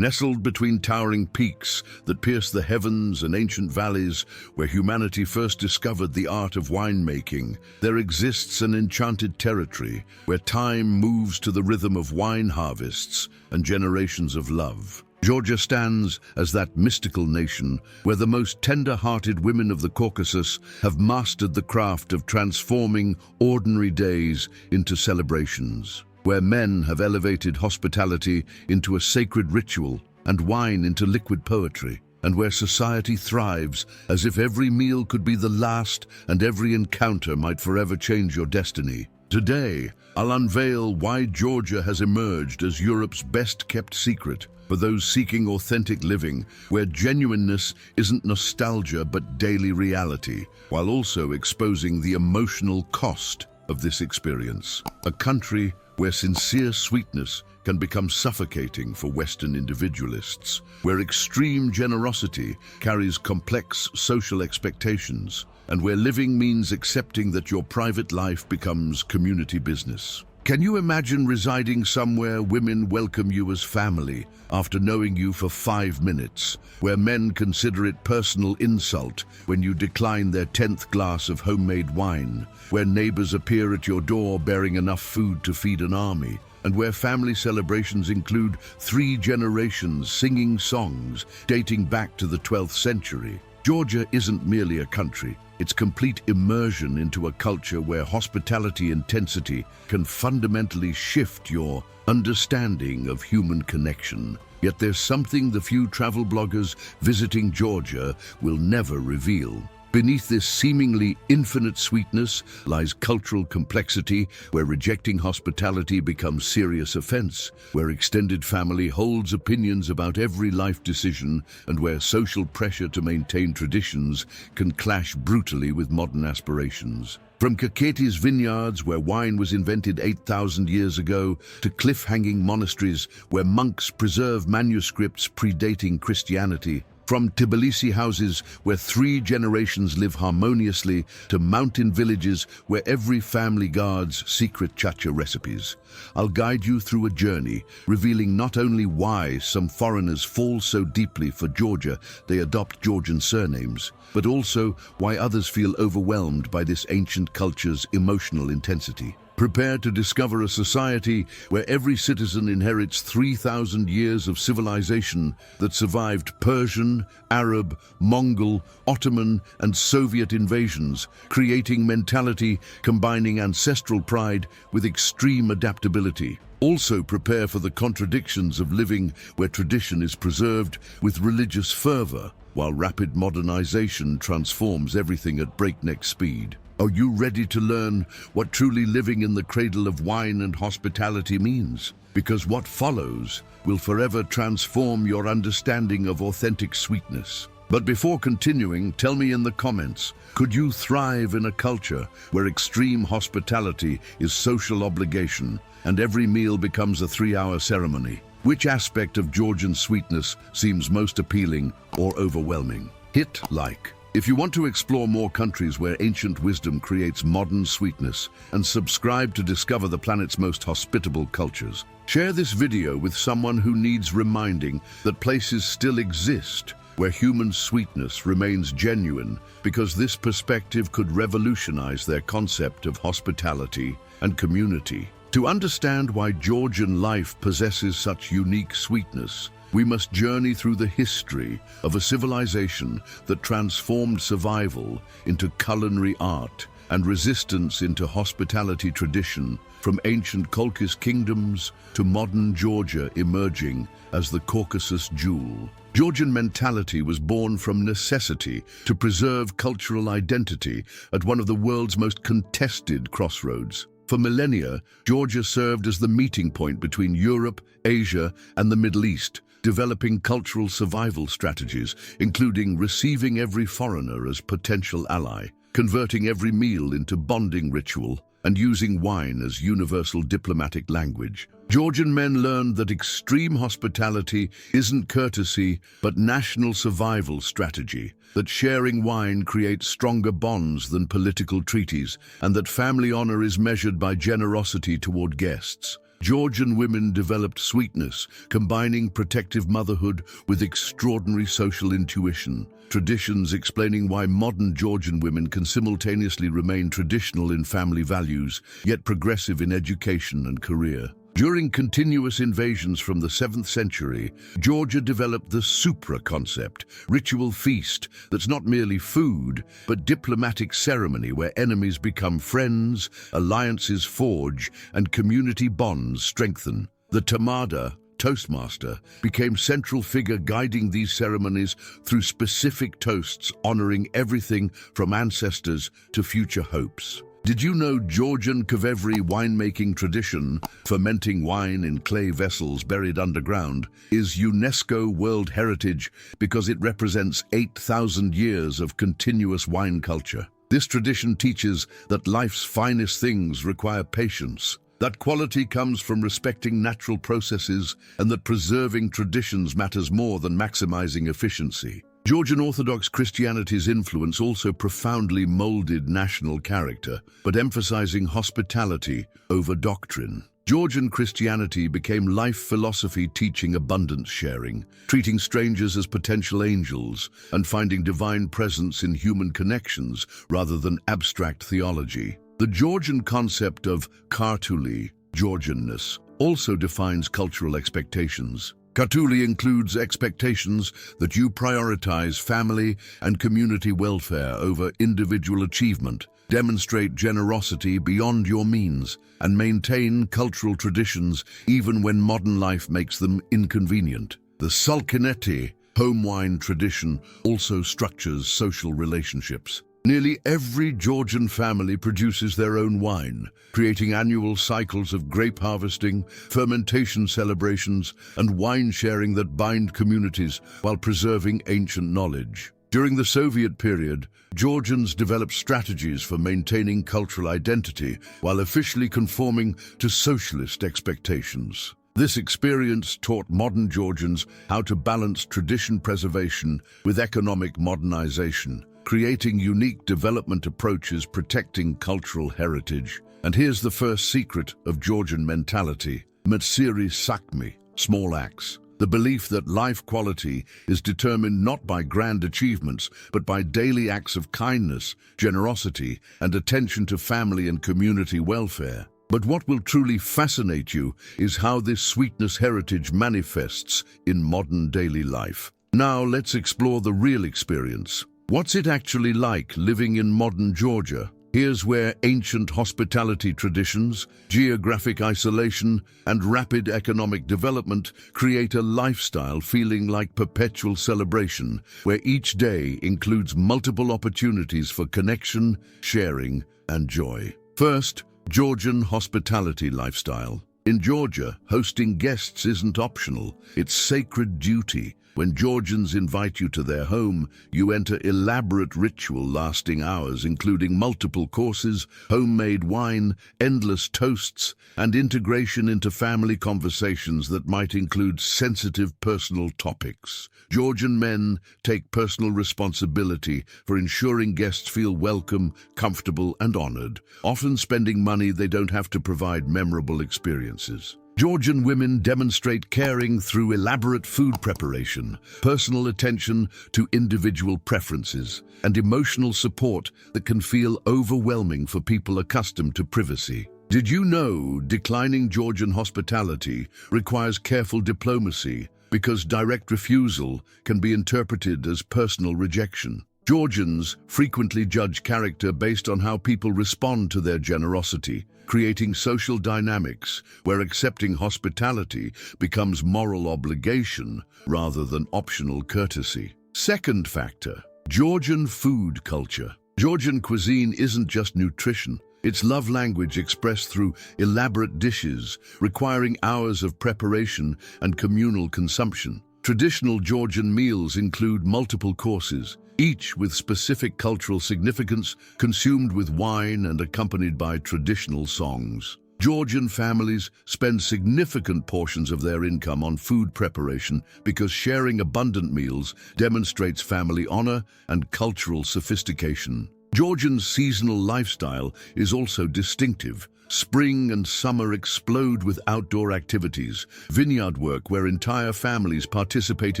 Nestled between towering peaks that pierce the heavens and ancient valleys where humanity first discovered the art of winemaking, there exists an enchanted territory where time moves to the rhythm of wine harvests and generations of love. Georgia stands as that mystical nation where the most tender-hearted women of the Caucasus have mastered the craft of transforming ordinary days into celebrations, where men have elevated hospitality into a sacred ritual and wine into liquid poetry, and where society thrives as if every meal could be the last and every encounter might forever change your destiny. Today, I'll unveil why Georgia has emerged as Europe's best-kept secret for those seeking authentic living, where genuineness isn't nostalgia but daily reality, while also exposing the emotional cost of this experience. A country where sincere sweetness can become suffocating for Western individualists, where extreme generosity carries complex social expectations, and where living means accepting that your private life becomes community business. Can you imagine residing somewhere women welcome you as family after knowing you for 5 minutes, where men consider it personal insult when you decline their 10th glass of homemade wine, where neighbors appear at your door bearing enough food to feed an army, and where family celebrations include 3 generations singing songs dating back to the 12th century? Georgia isn't merely a country. It's complete immersion into a culture where hospitality intensity can fundamentally shift your understanding of human connection. Yet there's something the few travel bloggers visiting Georgia will never reveal. Beneath this seemingly infinite sweetness lies cultural complexity, where rejecting hospitality becomes serious offense, where extended family holds opinions about every life decision, and where social pressure to maintain traditions can clash brutally with modern aspirations. From Caucasus vineyards, where wine was invented 8,000 years ago, to cliff-hanging monasteries where monks preserve manuscripts predating Christianity, from Tbilisi houses where 3 generations live harmoniously to mountain villages where every family guards secret chacha recipes, I'll guide you through a journey revealing not only why some foreigners fall so deeply for Georgia they adopt Georgian surnames, but also why others feel overwhelmed by this ancient culture's emotional intensity. Prepare to discover a society where every citizen inherits 3,000 years of civilization that survived Persian, Arab, Mongol, Ottoman, and Soviet invasions, creating mentality combining ancestral pride with extreme adaptability. Also prepare for the contradictions of living where tradition is preserved with religious fervor, while rapid modernization transforms everything at breakneck speed. Are you ready to learn what truly living in the cradle of wine and hospitality means? Because what follows will forever transform your understanding of authentic sweetness. But before continuing, tell me in the comments, could you thrive in a culture where extreme hospitality is social obligation and every meal becomes a 3-hour ceremony? Which aspect of Georgian sweetness seems most appealing or overwhelming? Hit like if you want to explore more countries where ancient wisdom creates modern sweetness, and subscribe to discover the planet's most hospitable cultures. Share this video with someone who needs reminding that places still exist where human sweetness remains genuine, because this perspective could revolutionize their concept of hospitality and community. To understand why Georgian life possesses such unique sweetness, we must journey through the history of a civilization that transformed survival into culinary art and resistance into hospitality tradition, from ancient Caucasus kingdoms to modern Georgia emerging as the Caucasus jewel. Georgian mentality was born from necessity to preserve cultural identity at one of the world's most contested crossroads. For millennia, Georgia served as the meeting point between Europe, Asia, and the Middle East, developing cultural survival strategies, including receiving every foreigner as potential ally, converting every meal into bonding ritual, and using wine as universal diplomatic language. Georgian men learned that extreme hospitality isn't courtesy, but national survival strategy, that sharing wine creates stronger bonds than political treaties, and that family honor is measured by generosity toward guests. Georgian women developed sweetness, combining protective motherhood with extraordinary social intuition. Traditions explaining why modern Georgian women can simultaneously remain traditional in family values, yet progressive in education and career. During continuous invasions from the 7th century, Georgia developed the supra concept, ritual feast that's not merely food, but diplomatic ceremony where enemies become friends, alliances forge, and community bonds strengthen. The tamada, Toastmaster, became central figure guiding these ceremonies through specific toasts honoring everything from ancestors to future hopes. Did you know Georgian Kavevri winemaking tradition, fermenting wine in clay vessels buried underground, is UNESCO World Heritage because it represents 8,000 years of continuous wine culture? This tradition teaches that life's finest things require patience, that quality comes from respecting natural processes, and that preserving traditions matters more than maximizing efficiency. Georgian Orthodox Christianity's influence also profoundly molded national character, but emphasizing hospitality over doctrine. Georgian Christianity became life philosophy teaching abundance sharing, treating strangers as potential angels, and finding divine presence in human connections rather than abstract theology. The Georgian concept of kartuli, Georgianness, also defines cultural expectations. Kartuli includes expectations that you prioritize family and community welfare over individual achievement, demonstrate generosity beyond your means, and maintain cultural traditions even when modern life makes them inconvenient. The sulkineti, home wine tradition, also structures social relationships. Nearly every Georgian family produces their own wine, creating annual cycles of grape harvesting, fermentation celebrations, and wine sharing that bind communities while preserving ancient knowledge. During the Soviet period, Georgians developed strategies for maintaining cultural identity while officially conforming to socialist expectations. This experience taught modern Georgians how to balance tradition preservation with economic modernization, creating unique development approaches protecting cultural heritage. And here's the first secret of Georgian mentality: Matsiri Sakmi, small acts. The belief that life quality is determined not by grand achievements, but by daily acts of kindness, generosity, and attention to family and community welfare. But what will truly fascinate you is how this sweetness heritage manifests in modern daily life. Now let's explore the real experience. What's it actually like living in modern Georgia? Here's where ancient hospitality traditions, geographic isolation, and rapid economic development create a lifestyle feeling like perpetual celebration, where each day includes multiple opportunities for connection, sharing, and joy. First, Georgian hospitality lifestyle. In Georgia, hosting guests isn't optional, it's sacred duty. When Georgians invite you to their home, you enter elaborate ritual lasting hours, including multiple courses, homemade wine, endless toasts, and integration into family conversations that might include sensitive personal topics. Georgian men take personal responsibility for ensuring guests feel welcome, comfortable, and honored, often spending money they don't have to provide memorable experiences. Georgian women demonstrate caring through elaborate food preparation, personal attention to individual preferences, and emotional support that can feel overwhelming for people accustomed to privacy. Did you know declining Georgian hospitality requires careful diplomacy because direct refusal can be interpreted as personal rejection? Georgians frequently judge character based on how people respond to their generosity, creating social dynamics where accepting hospitality becomes moral obligation rather than optional courtesy. Second factor, Georgian food culture. Georgian cuisine isn't just nutrition. It's love language expressed through elaborate dishes, requiring hours of preparation and communal consumption. Traditional Georgian meals include multiple courses, each with specific cultural significance, consumed with wine and accompanied by traditional songs. Georgian families spend significant portions of their income on food preparation because sharing abundant meals demonstrates family honor and cultural sophistication. Georgian seasonal lifestyle is also distinctive. Spring and summer explode with outdoor activities, vineyard work where entire families participate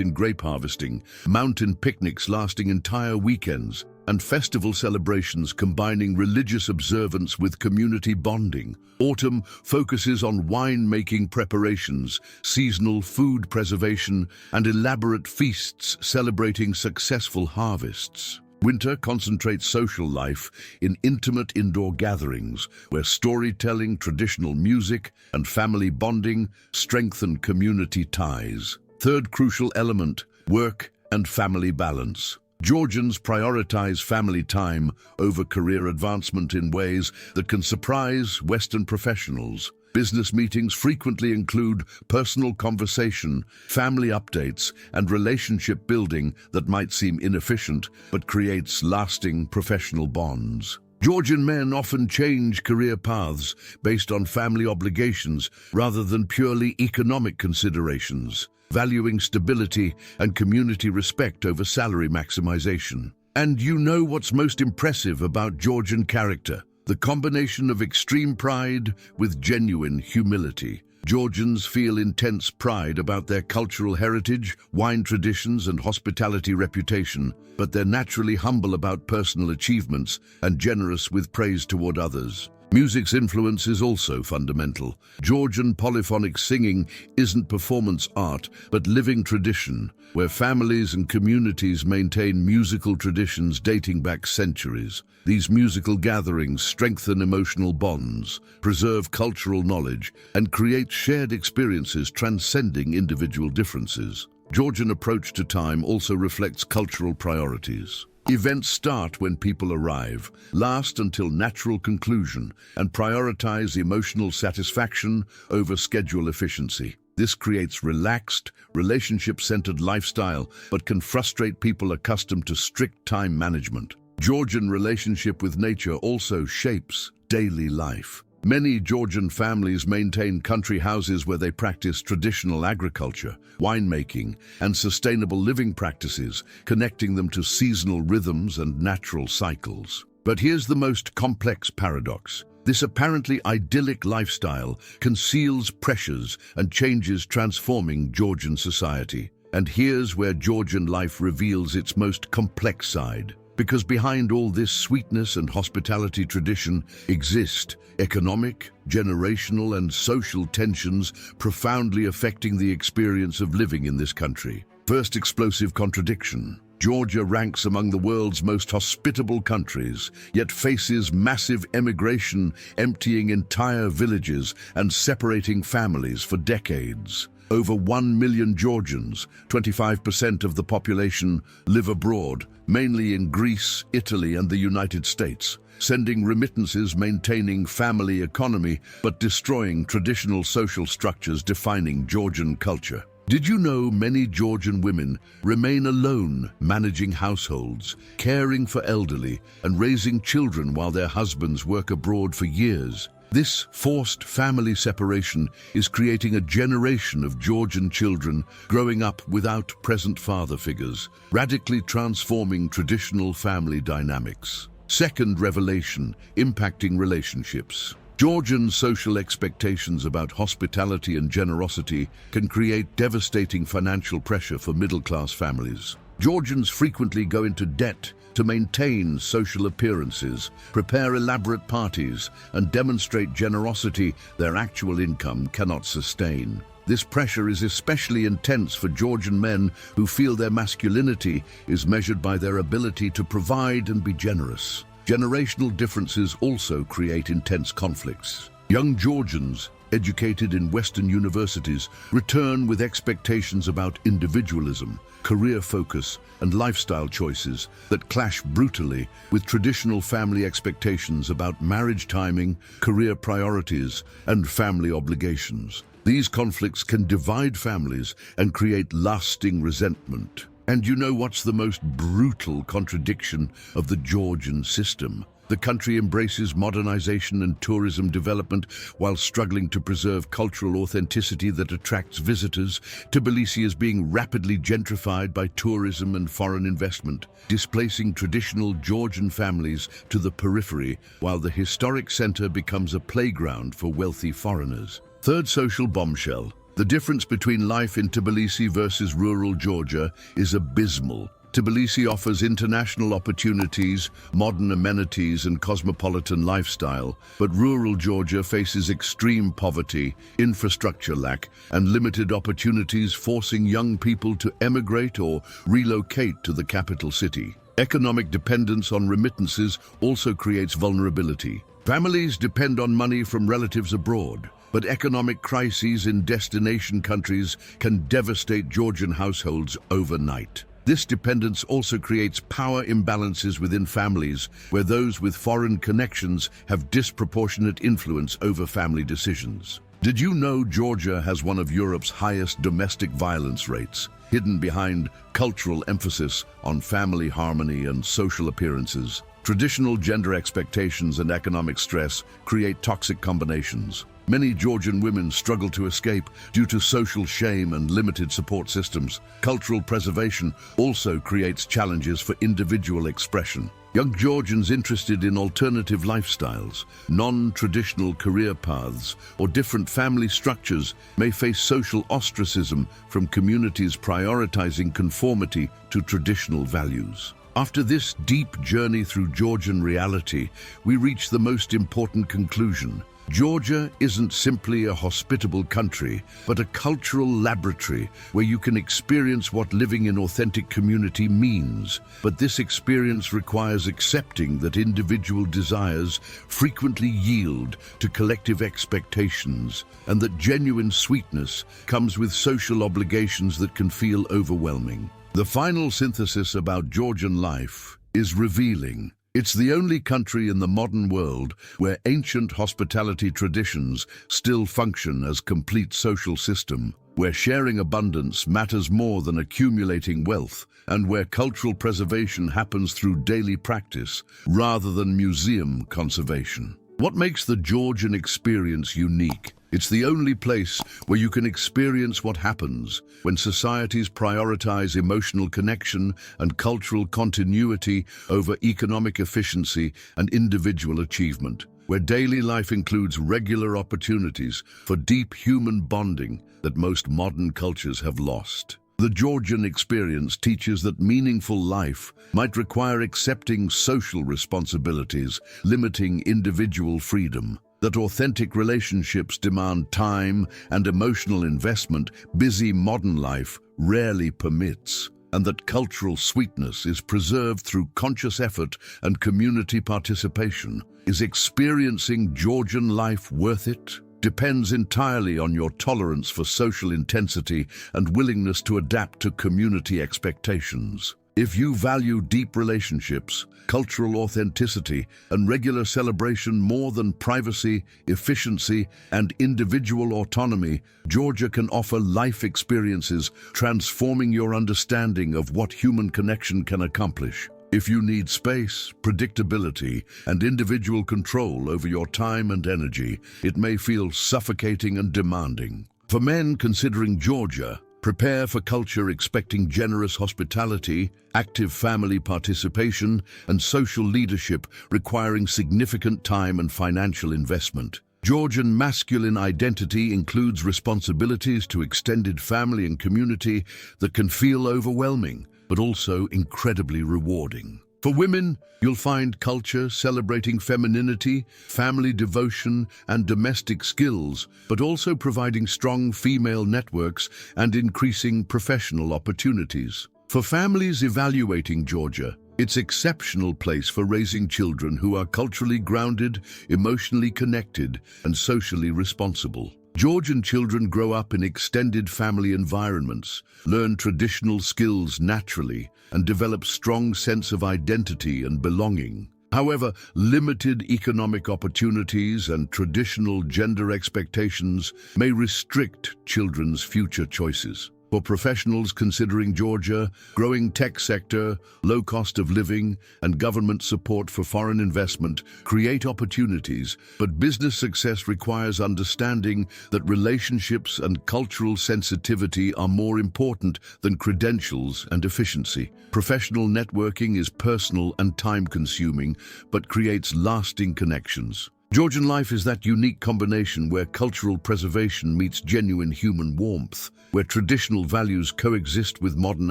in grape harvesting, mountain picnics lasting entire weekends, and festival celebrations combining religious observance with community bonding. Autumn focuses on wine-making preparations, seasonal food preservation, and elaborate feasts celebrating successful harvests. Winter concentrates social life in intimate indoor gatherings where storytelling, traditional music, and family bonding strengthen community ties. Third crucial element, work and family balance. Georgians prioritize family time over career advancement in ways that can surprise Western professionals. Business meetings frequently include personal conversation, family updates, and relationship building that might seem inefficient but creates lasting professional bonds. Georgian men often change career paths based on family obligations rather than purely economic considerations, valuing stability and community respect over salary maximization. And you know what's most impressive about Georgian character? The combination of extreme pride with genuine humility. Georgians feel intense pride about their cultural heritage, wine traditions, and hospitality reputation, but they're naturally humble about personal achievements and generous with praise toward others. Music's influence is also fundamental. Georgian polyphonic singing isn't performance art, but living tradition, where families and communities maintain musical traditions dating back centuries. These musical gatherings strengthen emotional bonds, preserve cultural knowledge, and create shared experiences transcending individual differences. Georgian approach to time also reflects cultural priorities. Events start when people arrive, last until natural conclusion, and prioritize emotional satisfaction over schedule efficiency. This creates relaxed, relationship-centered lifestyle, but can frustrate people accustomed to strict time management. Georgian relationship with nature also shapes daily life. Many Georgian families maintain country houses where they practice traditional agriculture, winemaking, and sustainable living practices, connecting them to seasonal rhythms and natural cycles. But here's the most complex paradox. This apparently idyllic lifestyle conceals pressures and changes transforming Georgian society. And here's where Georgian life reveals its most complex side. Because behind all this sweetness and hospitality tradition exist economic, generational, and social tensions profoundly affecting the experience of living in this country. First explosive contradiction. Georgia ranks among the world's most hospitable countries, yet faces massive emigration, emptying entire villages and separating families for decades. Over 1 million Georgians, 25% of the population, live abroad, mainly in Greece, Italy, and the United States, sending remittances, maintaining family economy, but destroying traditional social structures defining Georgian culture. Did you know many Georgian women remain alone, managing households, caring for elderly, and raising children while their husbands work abroad for years? This forced family separation is creating a generation of Georgian children growing up without present father figures, radically transforming traditional family dynamics. Second revelation, impacting relationships. Georgian social expectations about hospitality and generosity can create devastating financial pressure for middle-class families. Georgians frequently go into debt to maintain social appearances, prepare elaborate parties, and demonstrate generosity their actual income cannot sustain. This pressure is especially intense for Georgian men who feel their masculinity is measured by their ability to provide and be generous. Generational differences also create intense conflicts. Young Georgians, educated in Western universities, return with expectations about individualism, career focus, and lifestyle choices that clash brutally with traditional family expectations about marriage timing, career priorities, and family obligations. These conflicts can divide families and create lasting resentment. And you know what's the most brutal contradiction of the Georgian system? The country embraces modernization and tourism development while struggling to preserve cultural authenticity that attracts visitors. Tbilisi is being rapidly gentrified by tourism and foreign investment, displacing traditional Georgian families to the periphery, while the historic center becomes a playground for wealthy foreigners. Third social bombshell. The difference between life in Tbilisi versus rural Georgia is abysmal. Tbilisi offers international opportunities, modern amenities, and cosmopolitan lifestyle, but rural Georgia faces extreme poverty, infrastructure lack, and limited opportunities, forcing young people to emigrate or relocate to the capital city. Economic dependence on remittances also creates vulnerability. Families depend on money from relatives abroad, but economic crises in destination countries can devastate Georgian households overnight. This dependence also creates power imbalances within families, where those with foreign connections have disproportionate influence over family decisions. Did you know Georgia has one of Europe's highest domestic violence rates, hidden behind cultural emphasis on family harmony and social appearances? Traditional gender expectations and economic stress create toxic combinations. Many Georgian women struggle to escape due to social shame and limited support systems. Cultural preservation also creates challenges for individual expression. Young Georgians interested in alternative lifestyles, non-traditional career paths, or different family structures may face social ostracism from communities prioritizing conformity to traditional values. After this deep journey through Georgian reality, we reach the most important conclusion. Georgia isn't simply a hospitable country, but a cultural laboratory where you can experience what living in authentic community means. But this experience requires accepting that individual desires frequently yield to collective expectations, and that genuine sweetness comes with social obligations that can feel overwhelming. The final synthesis about Georgian life is revealing. It's the only country in the modern world where ancient hospitality traditions still function as complete social system, where sharing abundance matters more than accumulating wealth, and where cultural preservation happens through daily practice rather than museum conservation. What makes the Georgian experience unique? It's the only place where you can experience what happens when societies prioritize emotional connection and cultural continuity over economic efficiency and individual achievement, where daily life includes regular opportunities for deep human bonding that most modern cultures have lost. The Georgian experience teaches that meaningful life might require accepting social responsibilities, limiting individual freedom, that authentic relationships demand time and emotional investment busy modern life rarely permits, and that cultural sweetness is preserved through conscious effort and community participation. Is experiencing Georgian life worth it? Depends entirely on your tolerance for social intensity and willingness to adapt to community expectations. If you value deep relationships, cultural authenticity, and regular celebration more than privacy, efficiency, and individual autonomy, Georgia can offer life experiences transforming your understanding of what human connection can accomplish. If you need space, predictability, and individual control over your time and energy, it may feel suffocating and demanding. For men considering Georgia, prepare for culture expecting generous hospitality, active family participation, and social leadership requiring significant time and financial investment. Georgian masculine identity includes responsibilities to extended family and community that can feel overwhelming, but also incredibly rewarding. For women, you'll find culture celebrating femininity, family devotion, and domestic skills, but also providing strong female networks and increasing professional opportunities. For families evaluating Georgia, it's an exceptional place for raising children who are culturally grounded, emotionally connected, and socially responsible. Georgian children grow up in extended family environments, learn traditional skills naturally, and develop strong sense of identity and belonging. However, limited economic opportunities and traditional gender expectations may restrict children's future choices. For professionals considering Georgia, growing tech sector, low cost of living, and government support for foreign investment create opportunities, but business success requires understanding that relationships and cultural sensitivity are more important than credentials and efficiency. Professional networking is personal and time-consuming, but creates lasting connections. Georgian life is that unique combination where cultural preservation meets genuine human warmth, where traditional values coexist with modern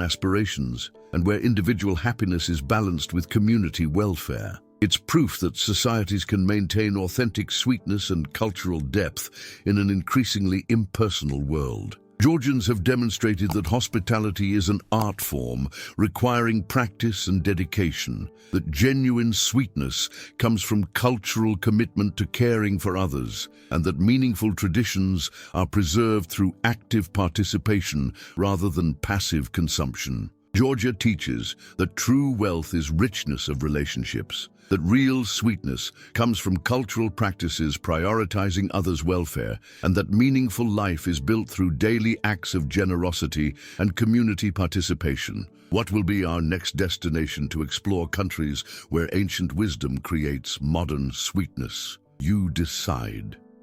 aspirations, and where individual happiness is balanced with community welfare. It's proof that societies can maintain authentic sweetness and cultural depth in an increasingly impersonal world. Georgians have demonstrated that hospitality is an art form requiring practice and dedication, that genuine sweetness comes from cultural commitment to caring for others, and that meaningful traditions are preserved through active participation rather than passive consumption. Georgia teaches that true wealth is richness of relationships, that real sweetness comes from cultural practices prioritizing others' welfare, and that meaningful life is built through daily acts of generosity and community participation. What will be our next destination to explore countries where ancient wisdom creates modern sweetness? You decide.